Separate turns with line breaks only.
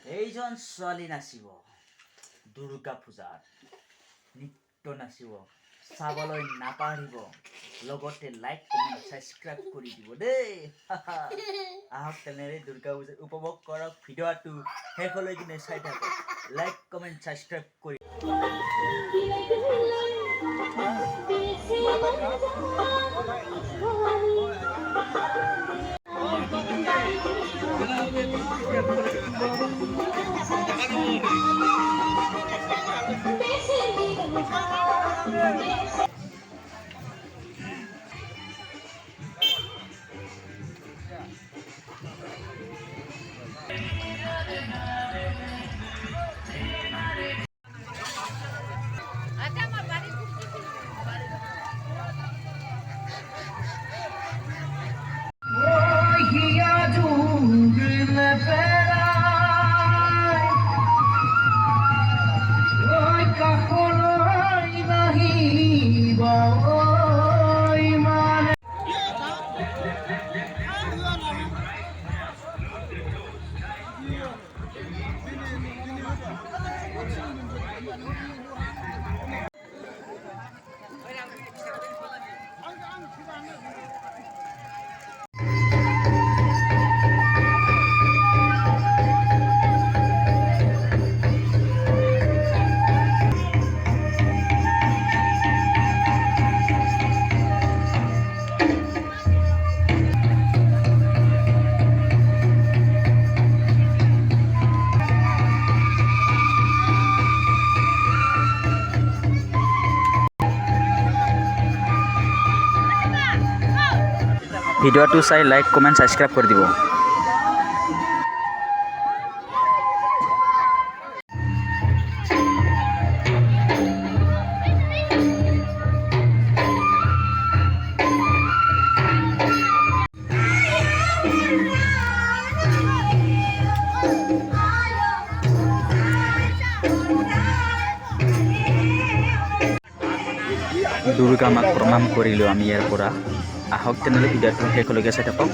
এইজন ছোৱালী নাচিব দুৰ্গা পূজাত নৃত্য নাচিব চাবলৈ নাপাহৰিব লগতে লাইক কমেণ্ট ছাবস্ক্ৰাইব কৰি দিব দেই আহক তেনেৰে দুৰ্গা পূজা উপভোগ কৰক ভিডিঅ'টো শেষলৈ কিনে চাই থাকক লাইক কমেণ্ট ছাবস্ক্ৰাইব কৰি ভিডিঅ'টো চাই লাইক কমেণ্ট ছাবস্ক্ৰাইব কৰি দিব দুৰ্গা মাক প্ৰণাম কৰিলোঁ আমি ইয়াৰ পৰা আহক তেনেহ'লে ভিডিঅ'টো শেষলৈকে চাই থাকক